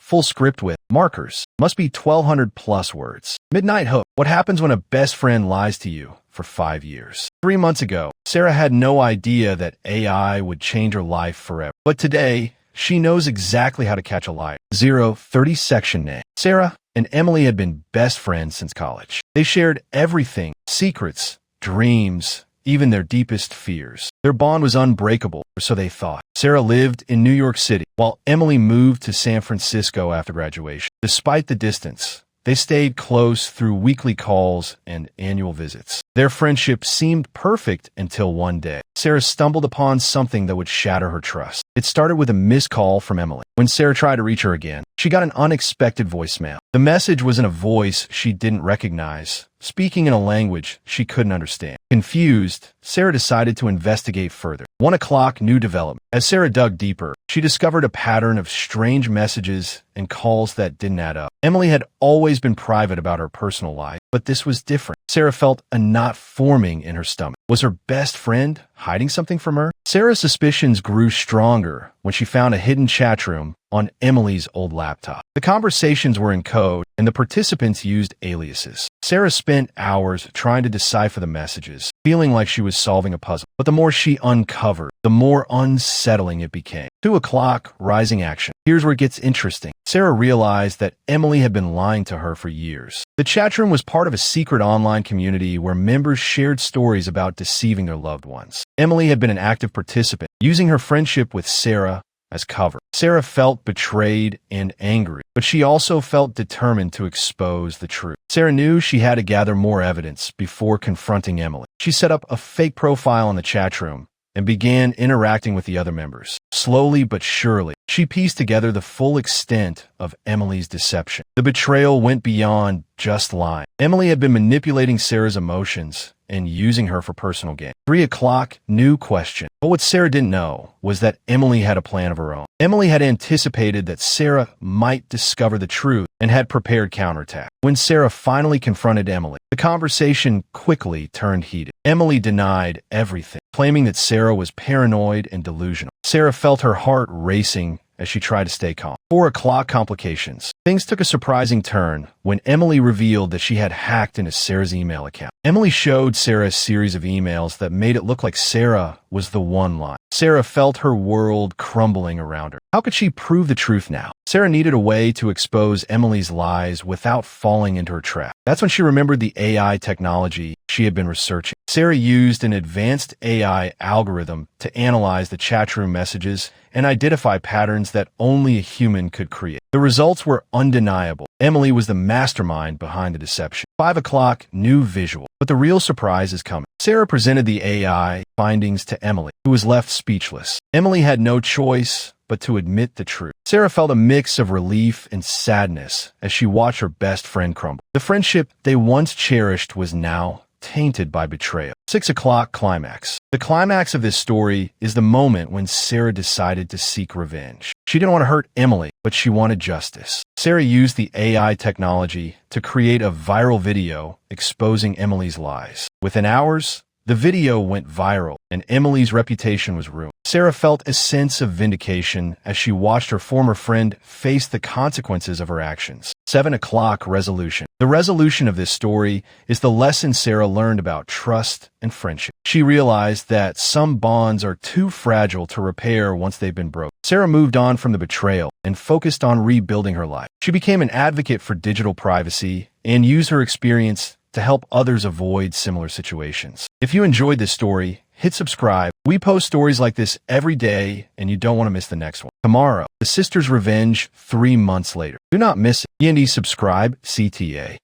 Full script with markers. Must be 1,200 plus words. Midnight hook. What happens when a best friend lies to you for 5 years? 3 months ago, Sarah had no idea that AI would change her life forever. But today, she knows exactly how to catch a liar. 30 section name. Sarah and Emily had been best friends since college. They shared everything, secrets, dreams, even their deepest fears. Their bond was unbreakable, or so they thought. Sarah lived in New York City, while Emily moved to San Francisco after graduation. Despite the distance, they stayed close through weekly calls and annual visits. Their friendship seemed perfect until one day. Sarah stumbled upon something that would shatter her trust. It started with a missed call from Emily. When Sarah tried to reach her again, she got an unexpected voicemail. The message was in a voice she didn't recognize, speaking in a language she couldn't understand. Confused, Sarah decided to investigate further. 1 o'clock, new development. As Sarah dug deeper, she discovered a pattern of strange messages and calls that didn't add up. Emily had always been private about her personal life, but this was different. Sarah felt a knot forming in her stomach. Was her best friend hiding something from her? Sarah's suspicions grew stronger when she found a hidden chat room on Emily's old laptop. The conversations were in code, and the participants used aliases. Sarah spent hours trying to decipher the messages, feeling like she was solving a puzzle. But the more she uncovered, the more unsettling it became. 2 o'clock, rising action. Here's where it gets interesting. Sarah realized that Emily had been lying to her for years. The chat room was part of a secret online community where members shared stories about deceiving their loved ones. Emily had been an active participant, using her friendship with Sarah as cover. Sarah felt betrayed and angry, but she also felt determined to expose the truth. Sarah knew she had to gather more evidence before confronting Emily. She set up a fake profile in the chat room and began interacting with the other members. Slowly but surely, she pieced together the full extent of Emily's deception. The betrayal went beyond just lying. Emily had been manipulating Sarah's emotions and using her for personal gain. 3 o'clock, new question. But what Sarah didn't know was that Emily had a plan of her own. Emily had anticipated that Sarah might discover the truth and had prepared counterattack. When Sarah finally confronted Emily, the conversation quickly turned heated. Emily denied everything, claiming that Sarah was paranoid and delusional. Sarah felt her heart racing as she tried to stay calm. 4 o'clock, complications. Things took a surprising turn when Emily revealed that she had hacked into Sarah's email account. Emily showed Sarah a series of emails that made it look like Sarah was the one lying. Sarah felt her world crumbling around her. How could she prove the truth now? Sarah needed a way to expose Emily's lies without falling into her trap. That's when she remembered the AI technology she had been researching. Sarah used an advanced AI algorithm to analyze the chat room messages and identify patterns that only a human could create. The results were undeniable. Emily was the mastermind behind the deception. 5 o'clock, new visual. But the real surprise is coming. Sarah presented the AI findings to Emily, who was left speechless. Emily had no choice but to admit the truth. Sarah felt a mix of relief and sadness as she watched her best friend crumble. The friendship they once cherished was now tainted by betrayal. 6 o'clock, climax. The climax of this story is the moment when Sarah decided to seek revenge. She didn't want to hurt Emily, but she wanted justice. Sarah used the AI technology to create a viral video exposing Emily's lies. Within hours, the video went viral, and Emily's reputation was ruined. Sarah felt a sense of vindication as she watched her former friend face the consequences of her actions. 7 o'clock, resolution. The resolution of this story is the lesson Sarah learned about trust and friendship. She realized that some bonds are too fragile to repair once they've been broken. Sarah moved on from the betrayal and focused on rebuilding her life. She became an advocate for digital privacy and used her experience to help others avoid similar situations. If you enjoyed this story, hit subscribe. We post stories like this every day, and you don't want to miss the next one. Tomorrow, the sister's revenge 3 months later. Do not miss it. E&E subscribe, CTA.